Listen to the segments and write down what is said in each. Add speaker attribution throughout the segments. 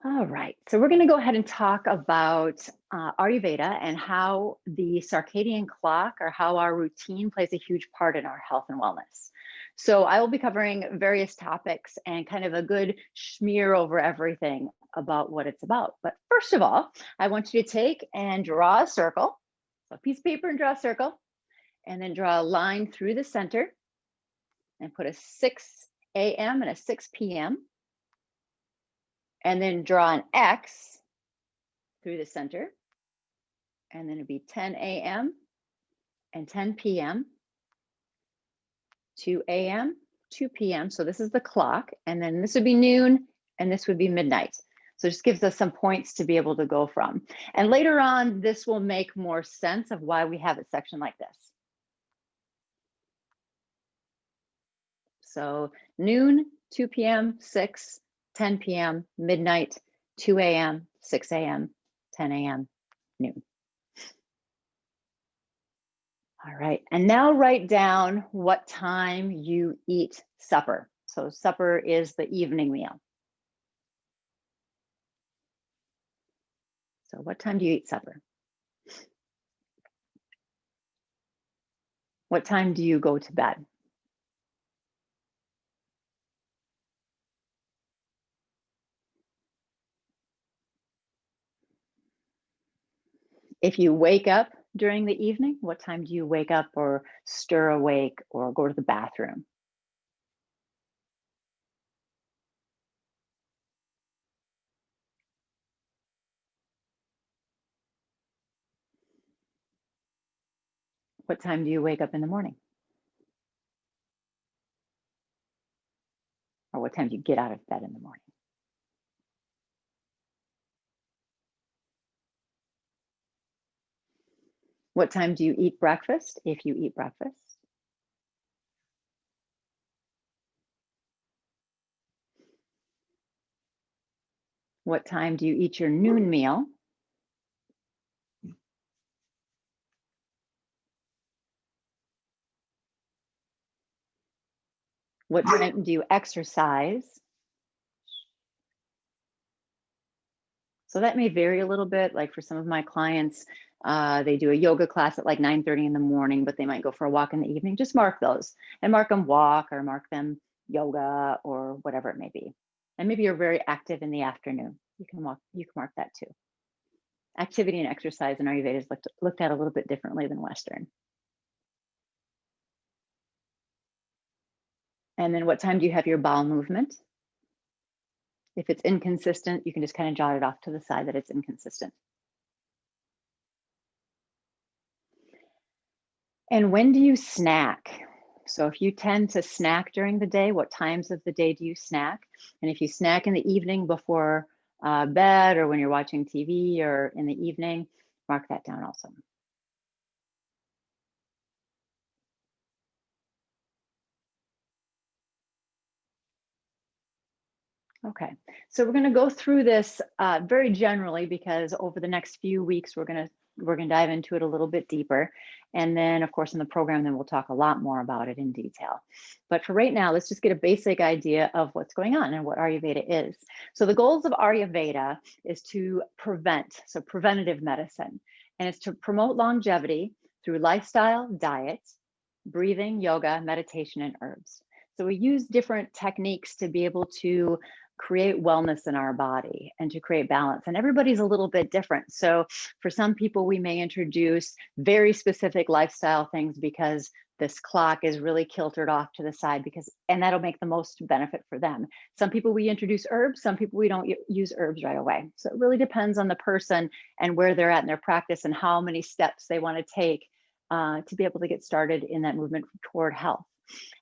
Speaker 1: All right, so we're going to go ahead and talk about Ayurveda and how the circadian clock or how our routine plays a huge part in our health and wellness. So I will be covering various topics and kind of a good smear over everything about what it's about. But first of all, I want you to take and draw a circle, so a piece of paper and draw a circle, and then draw a line through the center and put a 6 a.m. and a 6 p.m. and then draw an X through the center, and then it'd be 10 a.m. and 10 p.m., 2 a.m., 2 p.m. So this is the clock, and then this would be noon, and this would be midnight. So it just gives us some points to be able to go from. And later on, this will make more sense of why we have it sectioned like this. So noon, 2 p.m., 6, 10 p.m., midnight, 2 a.m., 6 a.m., 10 a.m., noon. All right, and now write down what time you eat supper. So supper is the evening meal. So what time do you eat supper? What time do you go to bed? If you wake up during the evening, what time do you wake up or stir awake or go to the bathroom? What time do you wake up in the morning? Or what time do you get out of bed in the morning? What time do you eat breakfast, if you eat breakfast? What time do you eat your noon meal? What time do you exercise? So that may vary a little bit. Like for some of my clients, they do a yoga class at like 9:30 in the morning, but they might go for a walk in the evening. Just mark those and mark them walk or mark them yoga or whatever it may be. And maybe you're very active in the afternoon. You can mark that too. Activity and exercise in Ayurveda is looked at a little bit differently than Western. And then what time do you have your bowel movement? If it's inconsistent, you can just kind of jot it off to the side that it's inconsistent. And when do you snack? So if you tend to snack during the day, what times of the day do you snack? And if you snack in the evening before bed or when you're watching TV or in the evening, mark that down also. Okay, so we're going to go through this very generally because over the next few weeks we're going to dive into it a little bit deeper, and then of course in the program then we'll talk a lot more about it in detail. But for right now, let's just get a basic idea of what's going on and what Ayurveda is. So the goals of Ayurveda is to prevent, so preventative medicine, and it's to promote longevity through lifestyle, diet, breathing, yoga, meditation, and herbs. So we use different techniques to be able to create wellness in our body and to create balance. And everybody's a little bit different. So for some people, we may introduce very specific lifestyle things because this clock is really kiltered off to the side and that'll make the most benefit for them. Some people we introduce herbs, some people we don't use herbs right away. So it really depends on the person and where they're at in their practice and how many steps they want to take to be able to get started in that movement toward health.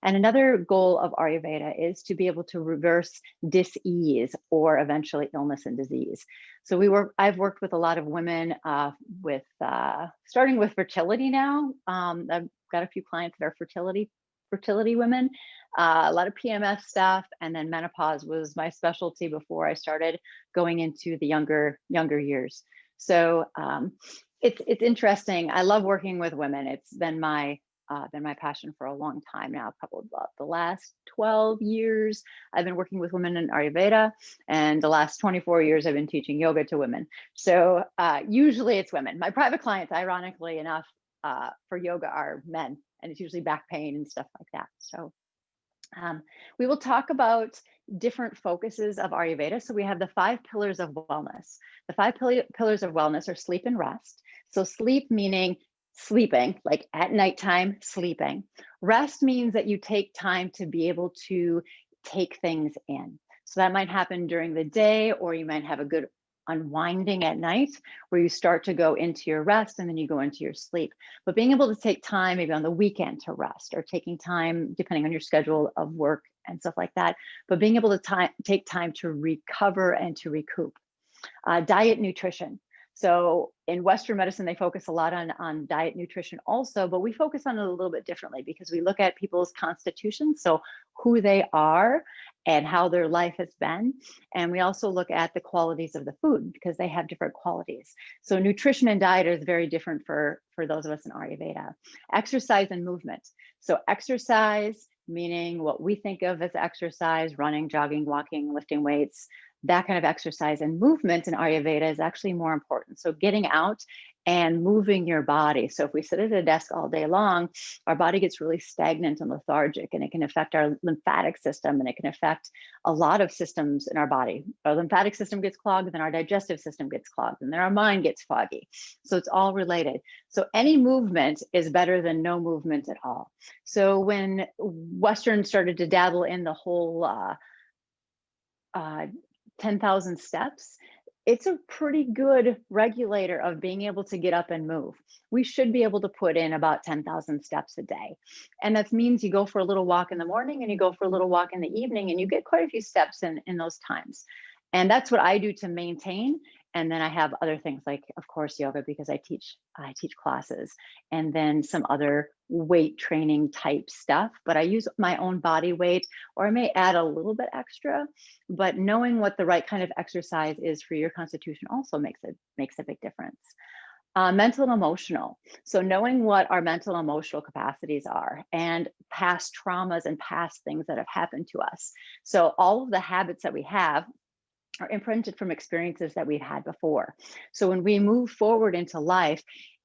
Speaker 1: And another goal of Ayurveda is to be able to reverse dis-ease or eventually illness and disease. So I've worked with a lot of women with starting with fertility now. I've got a few clients that are fertility women, a lot of PMS stuff, and then menopause was my specialty before I started going into the younger years. So it's interesting. I love working with women. It's been my been my passion for a long time now. Probably about the last 12 years, I've been working with women in Ayurveda, and the last 24 years, I've been teaching yoga to women. So usually it's women. My private clients, ironically enough, for yoga are men, and it's usually back pain and stuff like that. So we will talk about different focuses of Ayurveda. So we have the 5 pillars of wellness. The 5 pillars of wellness are sleep and rest. So sleep meaning sleeping, like at nighttime, sleeping. Rest means that you take time to be able to take things in. So that might happen during the day, or you might have a good unwinding at night where you start to go into your rest and then you go into your sleep. But being able to take time maybe on the weekend to rest, or taking time depending on your schedule of work and stuff like that, but being able to take time to recover and to recoup. Diet, nutrition. So in Western medicine, they focus a lot on diet, nutrition also, but we focus on it a little bit differently because we look at people's constitution, so who they are and how their life has been. And we also look at the qualities of the food because they have different qualities. So nutrition and diet is very different for those of us in Ayurveda. Exercise and movement. So exercise, meaning what we think of as exercise, running, jogging, walking, lifting weights, that kind of exercise. And movement in Ayurveda is actually more important. So getting out and moving your body. So if we sit at a desk all day long, our body gets really stagnant and lethargic, and it can affect our lymphatic system, and it can affect a lot of systems in our body. Our lymphatic system gets clogged, then our digestive system gets clogged, and then our mind gets foggy. So it's all related. So any movement is better than no movement at all. So when Western started to dabble in the whole 10,000 steps, it's a pretty good regulator of being able to get up and move. We should be able to put in about 10,000 steps a day. And that means you go for a little walk in the morning and you go for a little walk in the evening, and you get quite a few steps in those times. And that's what I do to maintain. And then I have other things like, of course, yoga, because I teach classes, and then some other weight training type stuff. But I use my own body weight, or I may add a little bit extra. But knowing what the right kind of exercise is for your constitution also makes a big difference. Mental and emotional. So knowing what our mental and emotional capacities are, and past traumas and past things that have happened to us. So all of the habits that we have are imprinted from experiences that we've had before. So when we move forward into life,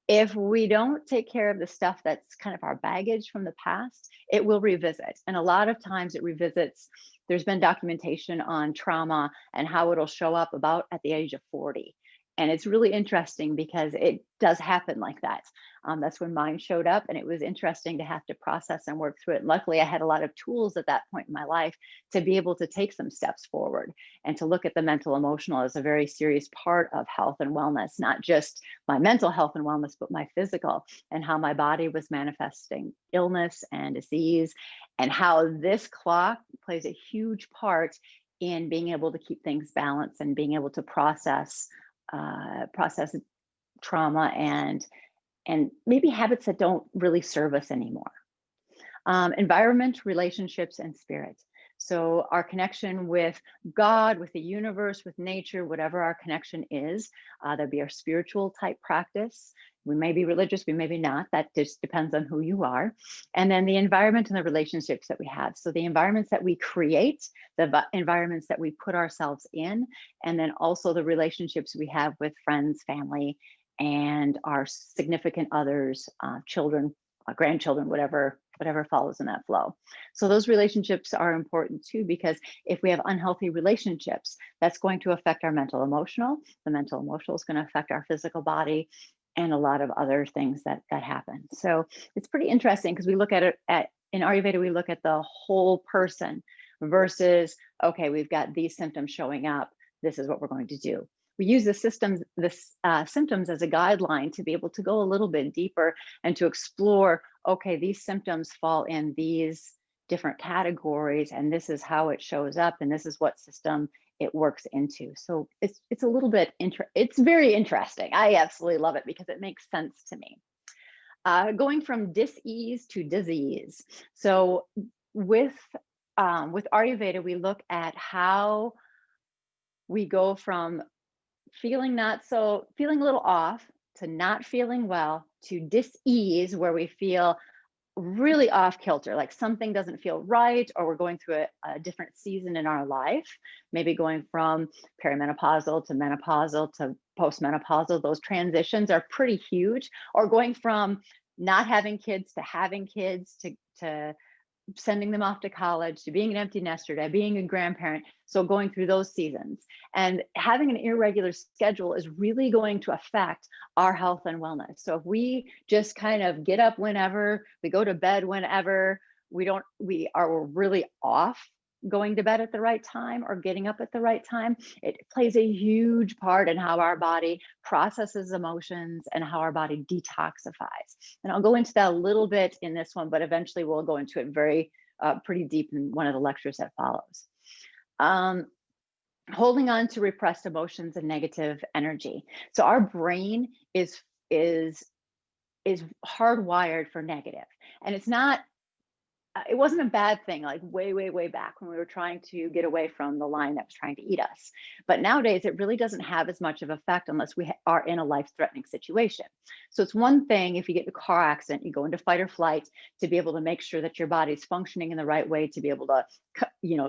Speaker 1: if we don't take care of the stuff that's kind of our baggage from the past, it will revisit. And a lot of times it revisits. There's been documentation on trauma and how it'll show up about at the age of 40. And it's really interesting because it does happen like that. That's when mine showed up, and it was interesting to have to process and work through it. And luckily, I had a lot of tools at that point in my life to be able to take some steps forward and to look at the mental emotional as a very serious part of health and wellness, not just my mental health and wellness, but my physical, and how my body was manifesting illness and disease, and how this clock plays a huge part in being able to keep things balanced and being able to process trauma and maybe habits that don't really serve us anymore. Environment, relationships, and spirit. So our connection with God, with the universe, with nature, whatever our connection is, that'd be our spiritual type practice. We may be religious, we may be not. That just depends on who you are. And then the environment and the relationships that we have. So the environments that we create, the environments that we put ourselves in, and then also the relationships we have with friends, family, and our significant others, children, grandchildren, whatever follows in that flow. So those relationships are important too, because if we have unhealthy relationships, that's going to affect our mental emotional. The mental emotional is going to affect our physical body, and a lot of other things that happen. So it's pretty interesting because we look at it in Ayurveda, we look at the whole person versus, okay, we've got these symptoms showing up. This is what we're going to do. We use the symptoms as a guideline to be able to go a little bit deeper and to explore, okay, these symptoms fall in these different categories, and this is how it shows up, and this is what system it works into. So it's a little bit, it's very interesting. I absolutely love it because it makes sense to me. Going from dis-ease to disease. So with Ayurveda, we look at how we go from feeling a little off to not feeling well to dis-ease, where we feel really off kilter, like something doesn't feel right, or we're going through a different season in our life, maybe going from perimenopausal to menopausal to postmenopausal, those transitions are pretty huge, or going from not having kids to having kids to sending them off to college, to being an empty nester, to being a grandparent. So going through those seasons and having an irregular schedule is really going to affect our health and wellness. So if we just kind of get up whenever, we go to bed whenever, we're really off going to bed at the right time or getting up at the right time, it plays a huge part in how our body processes emotions and how our body detoxifies. And I'll go into that a little bit in this one, but eventually we'll go into it very pretty deep in one of the lectures that follows. Holding on to repressed emotions and negative energy. So our brain is hardwired for negative, and it's not. It wasn't a bad thing, like way back when we were trying to get away from the lion that was trying to eat us. But nowadays, it really doesn't have as much of effect unless we are in a life-threatening situation. So it's one thing if you get in a car accident, you go into fight or flight to be able to make sure that your body's functioning in the right way, to be able to,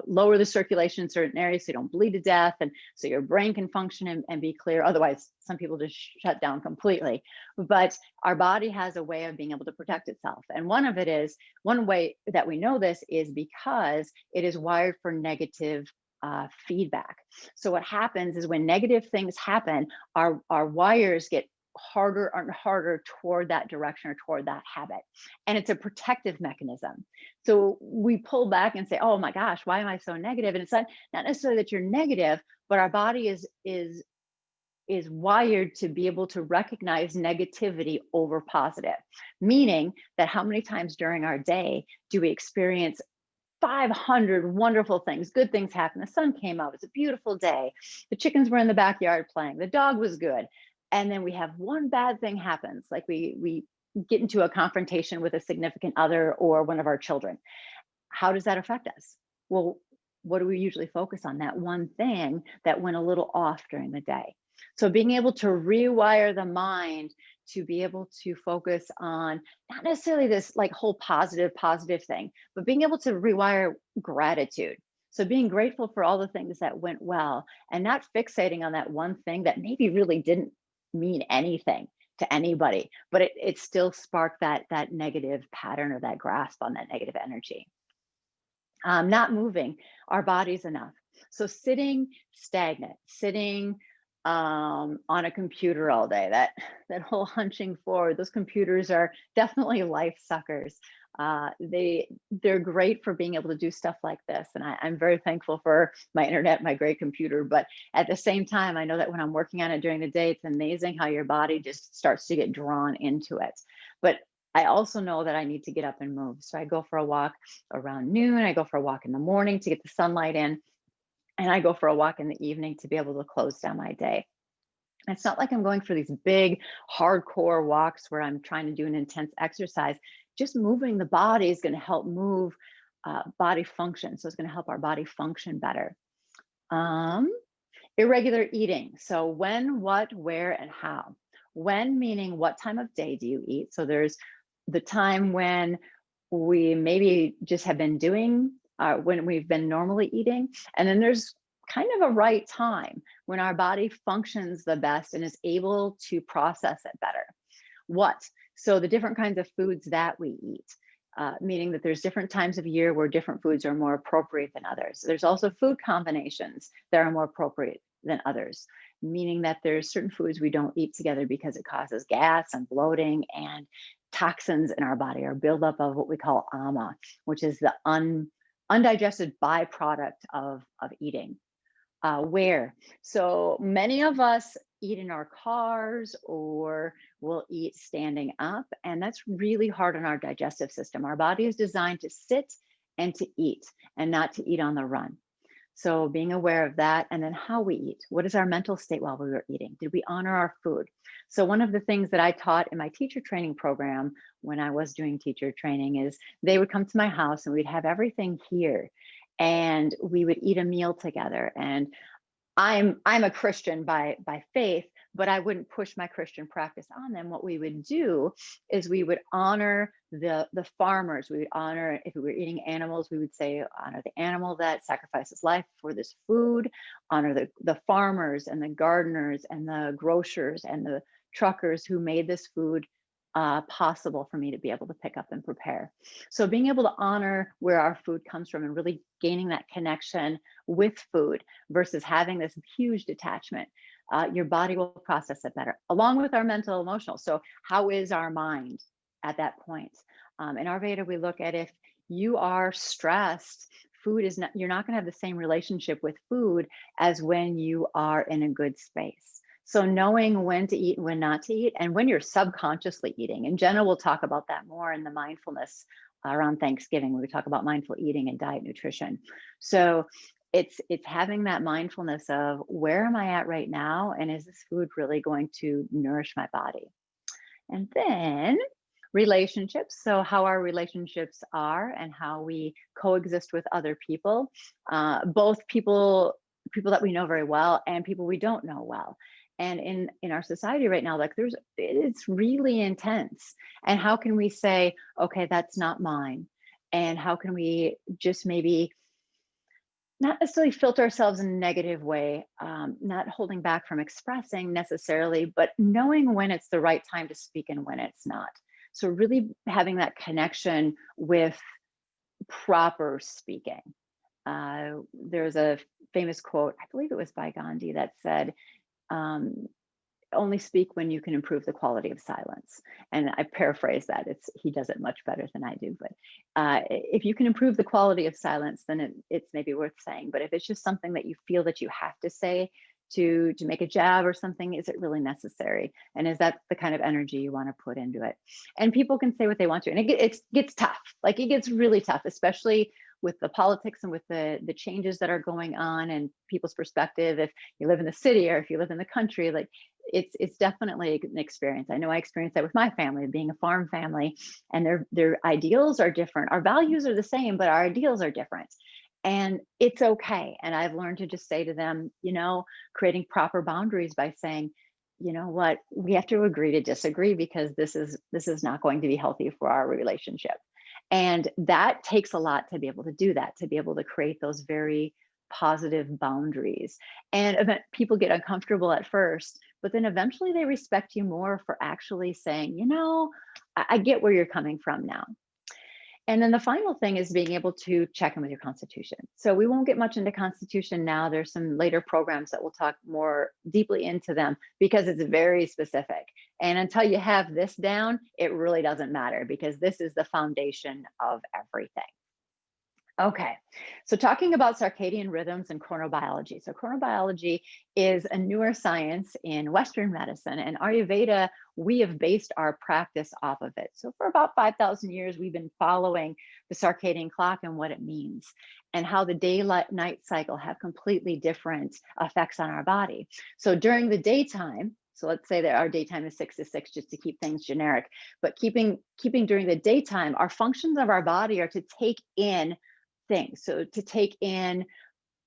Speaker 1: lower the circulation in certain areas so you don't bleed to death, and so your brain can function and be clear. Otherwise, some people just shut down completely. But our body has a way of being able to protect itself. And one way that we know this is because it is wired for negative feedback. So what happens is when negative things happen, our wires get harder and harder toward that direction or toward that habit. And it's a protective mechanism. So we pull back and say, oh my gosh, why am I so negative? And it's not necessarily that you're negative, but our body is wired to be able to recognize negativity over positive, meaning that how many times during our day do we experience 500 wonderful things, good things happen. The sun came out, it was a beautiful day. The chickens were in the backyard playing, the dog was good. And then we have one bad thing happens, like we get into a confrontation with a significant other or one of our children. How does that affect us? Well, what do we usually focus on? That one thing that went a little off during the day. So being able to rewire the mind to be able to focus on not necessarily this like whole positive thing, but being able to rewire gratitude. So being grateful for all the things that went well and not fixating on that one thing that maybe really didn't mean anything to anybody, but it still sparked that negative pattern or that grasp on that negative energy. Not moving our bodies enough. So sitting stagnant, sitting on a computer all day, that whole hunching forward, those computers are definitely life suckers. They're great for being able to do stuff like this. And I'm very thankful for my internet, my great computer. But at the same time, I know that when I'm working on it during the day, it's amazing how your body just starts to get drawn into it. But I also know that I need to get up and move. So I go for a walk around noon. I go for a walk in the morning to get the sunlight in. And I go for a walk in the evening to be able to close down my day. It's not like I'm going for these big, hardcore walks where I'm trying to do an intense exercise. Just moving the body is going to help move body function. So it's going to help our body function better. Irregular eating. So when, what, where, and how. When meaning what time of day do you eat? So there's the time when we maybe just have been doing when we've been normally eating. And then there's kind of a right time when our body functions the best and is able to process it better. What? So the different kinds of foods that we eat, meaning that there's different times of year where different foods are more appropriate than others. There's also food combinations that are more appropriate than others, meaning that there's certain foods we don't eat together because it causes gas and bloating and toxins in our body, or buildup of what we call ama, which is the undigested byproduct of eating. Where? So many of us eat in our cars or we'll eat standing up, and that's really hard on our digestive system. Our body is designed to sit and to eat and not to eat on the run. So being aware of that, and then how we eat. What is our mental state while we were eating? Did we honor our food? So one of the things that I taught in my teacher training program when I was doing teacher training is they would come to my house and we'd have everything here and we would eat a meal together. And I'm a Christian by faith, but I wouldn't push my Christian practice on them. What we would do is we would honor the farmers. We would honor, if we were eating animals, we would say honor the animal that sacrifices life for this food, honor the farmers and the gardeners and the grocers and the truckers who made this food possible for me to be able to pick up and prepare. So being able to honor where our food comes from and really gaining that connection with food versus having this huge detachment, your body will process it better, along with our mental, emotional. So how is our mind at that point? In Ayurveda, we look at if you are stressed, food is not, you're not going to have the same relationship with food as when you are in a good space. So knowing when to eat and when not to eat, and when you're subconsciously eating. In general, we'll talk about that more in the mindfulness around Thanksgiving, when we talk about mindful eating and diet nutrition. So it's having that mindfulness of where am I at right now, and is this food really going to nourish my body? And then relationships. So how our relationships are and how we coexist with other people, both people that we know very well and people we don't know well. And in our society right now, like it's really intense. And how can we say, okay, that's not mine? And how can we just maybe not necessarily filter ourselves in a negative way, not holding back from expressing necessarily, but knowing when it's the right time to speak and when it's not. So really having that connection with proper speaking. There's a famous quote, I believe it was by Gandhi, that said, um, only speak when you can improve the quality of silence. And I paraphrase that. He does it much better than I do. But if you can improve the quality of silence, then it's maybe worth saying. But if it's just something that you feel that you have to say to make a jab or something, is it really necessary? And is that the kind of energy you want to put into it? And people can say what they want to, and it gets tough. Like it gets really tough, especially with the politics and with the changes that are going on and people's perspective. If you live in the city or if you live in the country, like it's definitely an experience. I know I experienced that with my family, being a farm family, and their ideals are different. Our values are the same, but our ideals are different. And it's okay. And I've learned to just say to them, creating proper boundaries by saying, you know what, we have to agree to disagree, because this is not going to be healthy for our relationship. And that takes a lot to be able to do that, to be able to create those very positive boundaries. And people get uncomfortable at first, but then eventually they respect you more for actually saying, I get where you're coming from now. And then the final thing is being able to check in with your constitution. So we won't get much into constitution now. There's some later programs that will talk more deeply into them, because it's very specific. And until you have this down, it really doesn't matter, because this is the foundation of everything. Okay, so talking about circadian rhythms and chronobiology. So chronobiology is a newer science in Western medicine, and Ayurveda, we have based our practice off of it. So for about 5,000 years, we've been following the circadian clock and what it means, and how the day-night cycle have completely different effects on our body. So during the daytime, so let's say that our daytime is 6 to 6, just to keep things generic, but keeping during the daytime, our functions of our body are to take in things. So to take in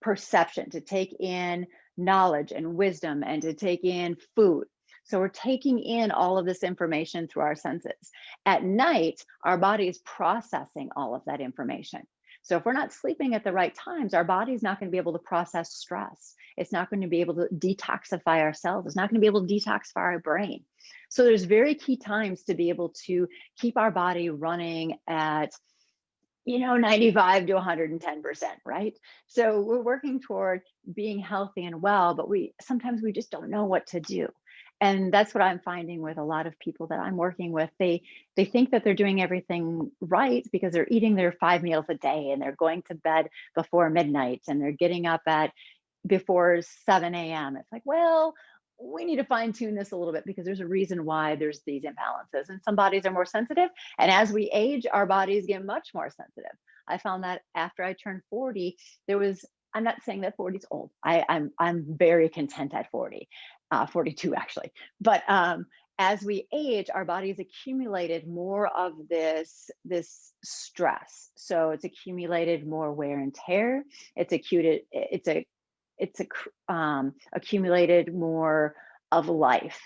Speaker 1: perception, to take in knowledge and wisdom, and to take in food. So we're taking in all of this information through our senses. At night, our body is processing all of that information. So if we're not sleeping at the right times, our body's not going to be able to process stress. It's not going to be able to detoxify ourselves. It's not going to be able to detoxify our brain. So there's very key times to be able to keep our body running at 95 to 110%, right? So we're working toward being healthy and well, but sometimes we just don't know what to do. And that's what I'm finding with a lot of people that I'm working with. They think that they're doing everything right because they're eating their 5 meals a day, and they're going to bed before midnight, and they're getting up before 7 a.m. It's like, well, we need to fine tune this a little bit, because there's a reason why there's these imbalances, and some bodies are more sensitive. And as we age, our bodies get much more sensitive. I found that after I turned 40, I'm not saying that 40 is old. I'm very content at 40, 42 actually. But as we age, our bodies accumulated more of this stress. So it's accumulated more wear and tear. It's accumulated more of life.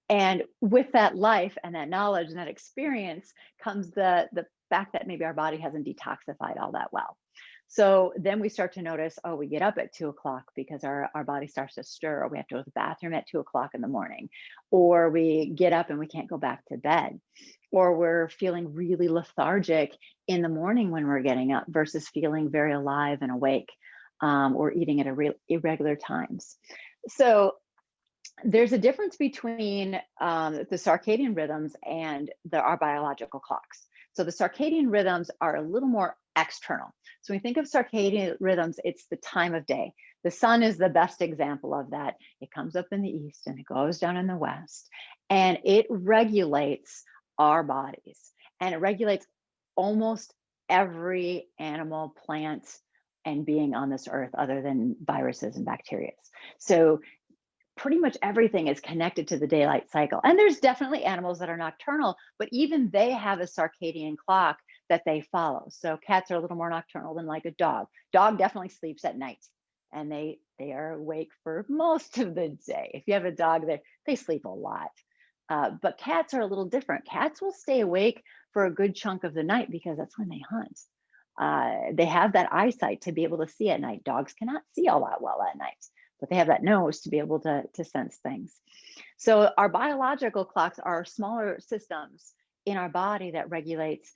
Speaker 1: And with that life and that knowledge and that experience comes the fact that maybe our body hasn't detoxified all that well. So then we start to notice, oh, we get up at 2 o'clock because our body starts to stir, or we have to go to the bathroom at 2 o'clock in the morning, or we get up and we can't go back to bed, or we're feeling really lethargic in the morning when we're getting up versus feeling very alive and awake, or eating at irregular times. So there's a difference between the circadian rhythms and our biological clocks. So the circadian rhythms are a little more external. So when we think of circadian rhythms, it's the time of day. The sun is the best example of that. It comes up in the east and it goes down in the west, and it regulates our bodies, and it regulates almost every animal, plant, and being on this earth other than viruses and bacteria. So pretty much everything is connected to the daylight cycle. And there's definitely animals that are nocturnal, but even they have a circadian clock that they follow. So cats are a little more nocturnal than like a dog. Dog definitely sleeps at night, and they are awake for most of the day. If you have a dog, they sleep a lot. But cats are a little different. Cats will stay awake for a good chunk of the night because that's when they hunt. They have that eyesight to be able to see at night. Dogs cannot see all that well at night, but they have that nose to be able to sense things. So our biological clocks are smaller systems in our body that regulates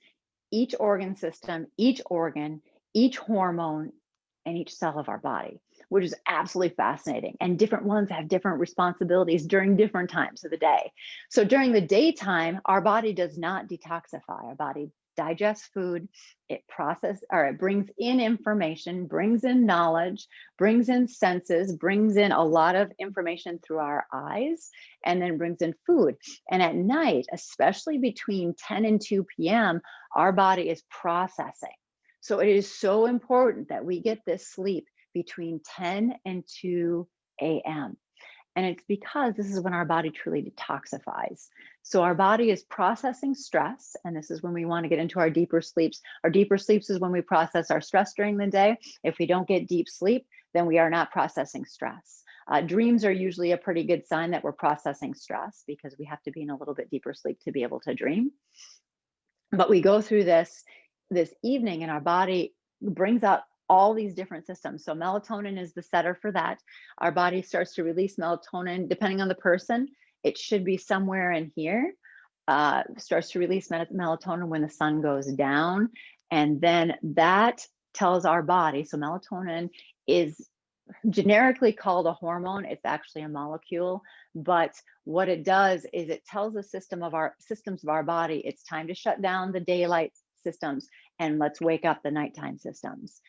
Speaker 1: each organ system, each organ, each hormone, and each cell of our body, which is absolutely fascinating. And different ones have different responsibilities during different times of the day. So during the daytime, our body does not detoxify. Our body digests food, it brings in information, brings in knowledge, brings in senses, brings in a lot of information through our eyes, and then brings in food. And at night, especially between 10 and 2 p.m., our body is processing. So it is so important that we get this sleep between 10 and 2 a.m. And it's because this is when our body truly detoxifies. So our body is processing stress, and this is when we want to get into our deeper sleeps. Our deeper sleeps is when we process our stress during the day. If we don't get deep sleep, then we are not processing stress. Dreams are usually a pretty good sign that we're processing stress, because we have to be in a little bit deeper sleep to be able to dream. But we go through this evening, and our body brings out all these different systems. So melatonin is the setter for that. Our body starts to release melatonin, depending on the person. It should be somewhere in here. Starts to release melatonin when the sun goes down. And then that tells our body, so melatonin is generically called a hormone. It's actually a molecule, but what it does is it tells the systems of our body, it's time to shut down the daylight systems and let's wake up the nighttime systems.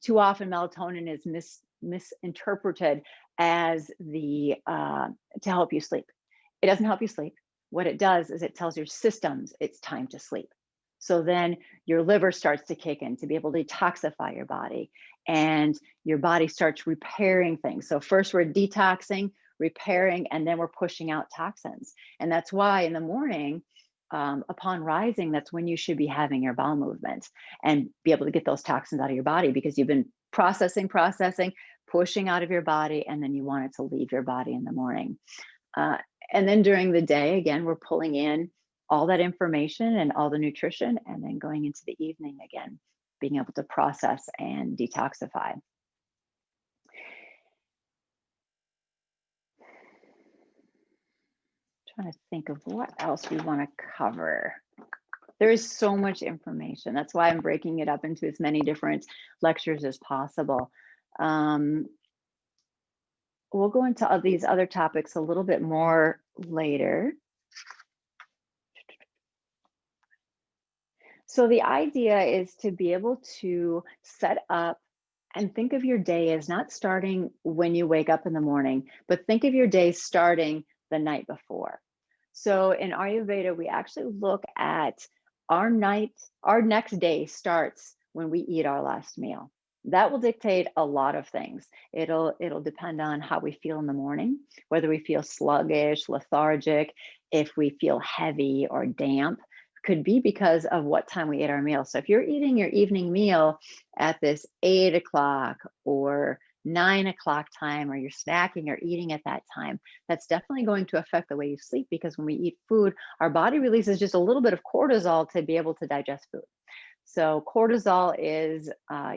Speaker 1: Too often melatonin is misinterpreted as to help you sleep. It doesn't help you sleep. What it does is it tells your systems it's time to sleep. So then your liver starts to kick in to be able to detoxify your body, and your body starts repairing things. So first we're detoxing, repairing, and then we're pushing out toxins. And that's why in the morning, upon rising, that's when you should be having your bowel movement and be able to get those toxins out of your body, because you've been processing, pushing out of your body, and then you want it to leave your body in the morning. And then during the day, again, we're pulling in all that information and all the nutrition, and then going into the evening again, being able to process and detoxify. Trying to think of what else we want to cover. There is so much information. That's why I'm breaking it up into as many different lectures as possible. We'll go into these other topics a little bit more later. So the idea is to be able to set up and think of your day as not starting when you wake up in the morning, but think of your day starting the night before. So in Ayurveda, we actually look at our next day starts when we eat our last meal. That will dictate a lot of things. It'll depend on how we feel in the morning, whether we feel sluggish, lethargic, if we feel heavy or damp. Could be because of what time we ate our meal. So if you're eating your evening meal at this 8 o'clock or 9 o'clock time, or you're snacking or eating at that time, that's definitely going to affect the way you sleep, because when we eat food, our body releases just a little bit of cortisol to be able to digest food. So cortisol is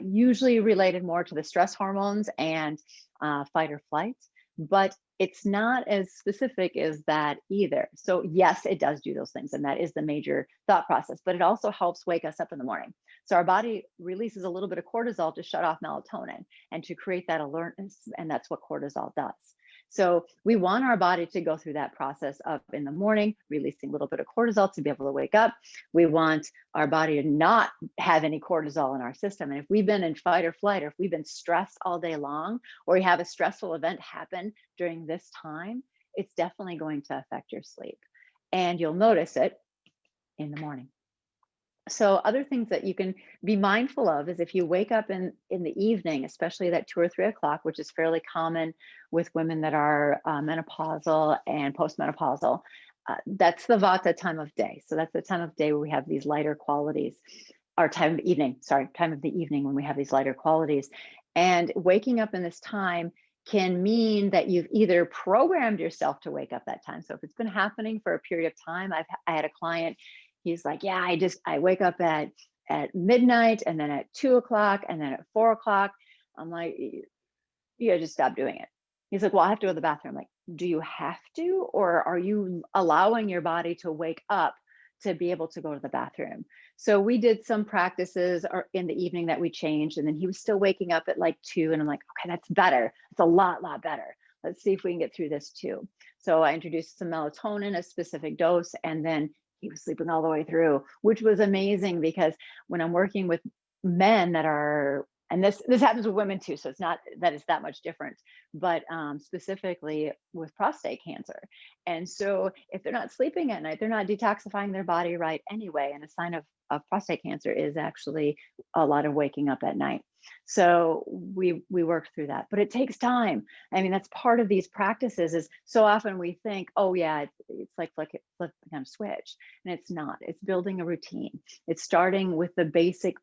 Speaker 1: usually related more to the stress hormones and fight or flight, but it's not as specific as that either. So yes, it does do those things, and that is the major thought process, but it also helps wake us up in the morning. So our body releases a little bit of cortisol to shut off melatonin and to create that alertness, and that's what cortisol does. So we want our body to go through that process of in the morning, releasing a little bit of cortisol to be able to wake up. We want our body to not have any cortisol in our system. And if we've been in fight or flight, or if we've been stressed all day long, or we have a stressful event happen during this time, it's definitely going to affect your sleep. And you'll notice it in the morning. So other things that you can be mindful of is if you wake up in the evening, especially that 2 or 3 o'clock, which is fairly common with women that are menopausal and postmenopausal. That's the vata time of day. So that's the time of day where we have these lighter qualities, or time of evening, sorry, time of the evening when we have these lighter qualities. And waking up in this time can mean that you've either programmed yourself to wake up that time. So if it's been happening for a period of time, I had a client, he's like, yeah, I wake up at midnight, and then at 2 o'clock, and then at 4 o'clock. I'm like, you just stop doing it. He's like, well, I have to go to the bathroom. I'm like, do you have to, or are you allowing your body to wake up to be able to go to the bathroom? So we did some practices or in the evening that we changed, and then he was still waking up at like 2, and I'm like, okay, that's better. It's a lot better. Let's see if we can get through this too. So I introduced some melatonin, a specific dose, and then he was sleeping all the way through, which was amazing, because when I'm working with men that are, and this happens with women too, so it's not that it's that much different, but specifically with prostate cancer. And so if they're not sleeping at night, they're not detoxifying their body right anyway. And a sign of prostate cancer is actually a lot of waking up at night. So we worked through that, but it takes time. I mean, that's part of these practices. Is so often we think, oh yeah, it's like flip the kind of switch, and it's not. It's building a routine. It's starting with the basics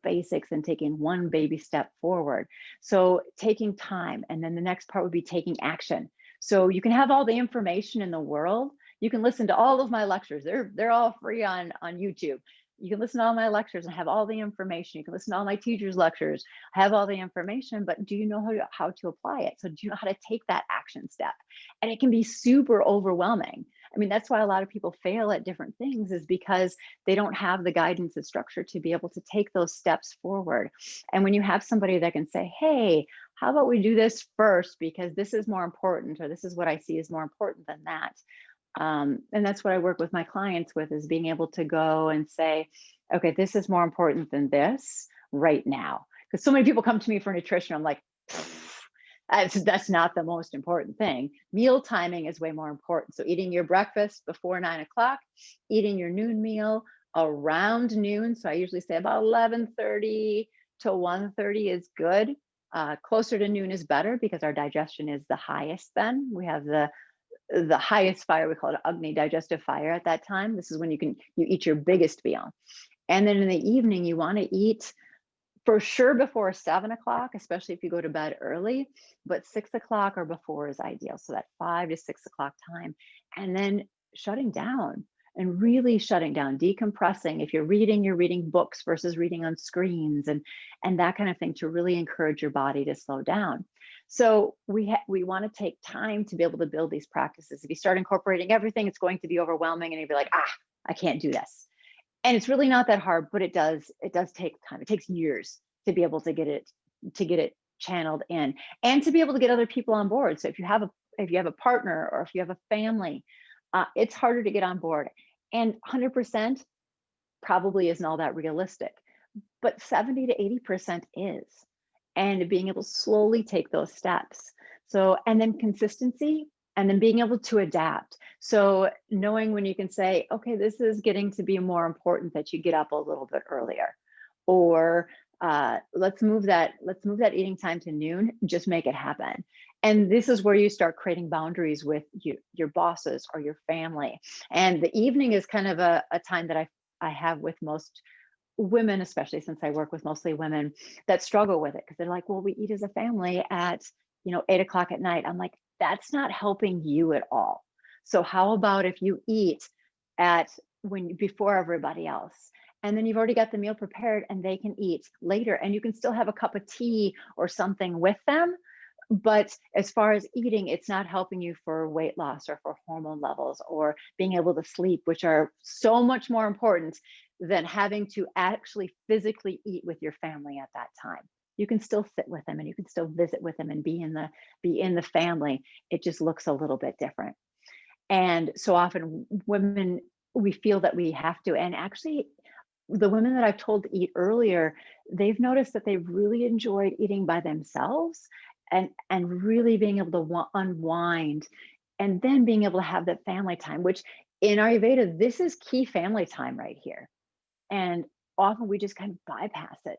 Speaker 1: and taking one baby step forward. So taking time, and then the next part would be taking action. So you can have all the information in the world. You can listen to all of my lectures. They're all free on YouTube. You can listen to all my lectures and have all the information. You can listen to all my teachers' lectures, have all the information, but do you know how to apply it? So do you know how to take that action step? And it can be super overwhelming. I mean, that's why a lot of people fail at different things, is because they don't have the guidance and structure to be able to take those steps forward. And when you have somebody that can say, hey, how about we do this first, because this is more important, or this is what I see is more important than that. And that's what I work with my clients with, is being able to go and say, okay, this is more important than this right now. Because so many people come to me for nutrition. I'm like, that's not the most important thing. Meal timing is way more important. So eating your breakfast before 9 o'clock, eating your noon meal around noon. So I usually say about 11:30 to 1:30 is good. Closer to noon is better, because our digestion is the highest then. We have the highest fire, we call it Agni, digestive fire, at that time. This is when you eat your biggest meal. And then in the evening, you want to eat for sure before 7 o'clock, especially if you go to bed early, but 6 o'clock or before is ideal. So that 5 to 6 o'clock time. And then shutting down, and really shutting down, decompressing. If you're reading books versus reading on screens, and that kind of thing, to really encourage your body to slow down. So we want to take time to be able to build these practices. If you start incorporating everything, it's going to be overwhelming, and you'll be like, I can't do this. And it's really not that hard, but it does take time. It takes years to be able to get it channeled in, and to be able to get other people on board. So if you have a partner, or if you have a family, it's harder to get on board. And 100% probably isn't all that realistic, but 70 to 80% is. And being able to slowly take those steps. So, and then consistency, and then being able to adapt. So knowing when you can say, okay, this is getting to be more important that you get up a little bit earlier, or let's move that eating time to noon, just make it happen. And this is where you start creating boundaries with your bosses or your family. And the evening is kind of a time that I have with most women, especially since I work with mostly women that struggle with it, because they're like, well, we eat as a family at 8 o'clock at night. I'm like, that's not helping you at all. So how about if you eat at before everybody else? And then you've already got the meal prepared and they can eat later and you can still have a cup of tea or something with them. But as far as eating, it's not helping you for weight loss or for hormone levels or being able to sleep, which are so much more important than having to actually physically eat with your family at that time. You can still sit with them and you can still visit with them and be in the family. It just looks a little bit different. And so often women, we feel that we have to. And actually, the women that I've told to eat earlier, they've noticed that they've really enjoyed eating by themselves and really being able to unwind and then being able to have that family time, which in Ayurveda, this is key family time right here. And often we just kind of bypass it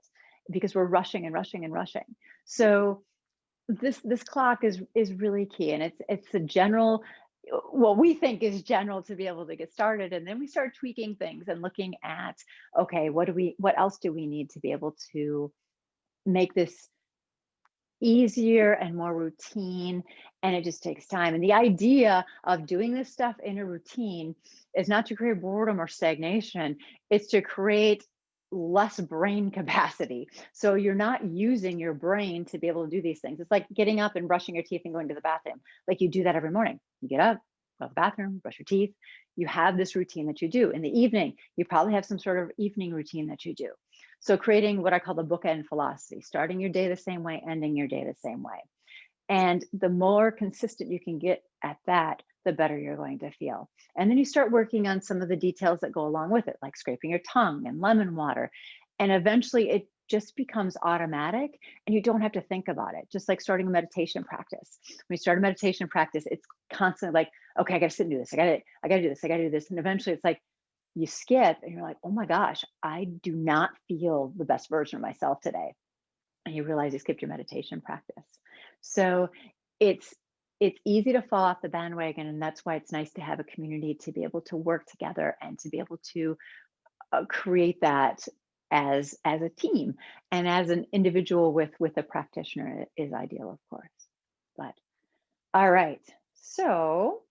Speaker 1: because we're rushing and rushing and rushing. So this clock is really key, and it's a general, what we think is general, to be able to get started, and then we start tweaking things and looking at, okay, what else do we need to be able to make this easier and more routine. And it just takes time, and the idea of doing this stuff in a routine is not to create boredom or stagnation, it's to create less brain capacity. So you're not using your brain to be able to do these things. It's like getting up and brushing your teeth and going to the bathroom. Like, you do that every morning. You get up, go to the bathroom, brush your teeth. You have this routine that you do. In the evening, you probably have some sort of evening routine that you do. So creating what I call the bookend philosophy, starting your day the same way, ending your day the same way. And the more consistent you can get at that, the better you're going to feel. And then you start working on some of the details that go along with it, like scraping your tongue and lemon water. And eventually it just becomes automatic and you don't have to think about it. Just like starting a meditation practice. When you start a meditation practice, it's constantly like, okay, I got to sit and do this. I got to do this. I got to do this. And eventually it's like, you skip and you're like, oh my gosh, I do not feel the best version of myself today. And you realize you skipped your meditation practice. So it's easy to fall off the bandwagon, and that's why it's nice to have a community to be able to work together and to be able to create that as a team, and as an individual with a practitioner is ideal, of course. But all right, so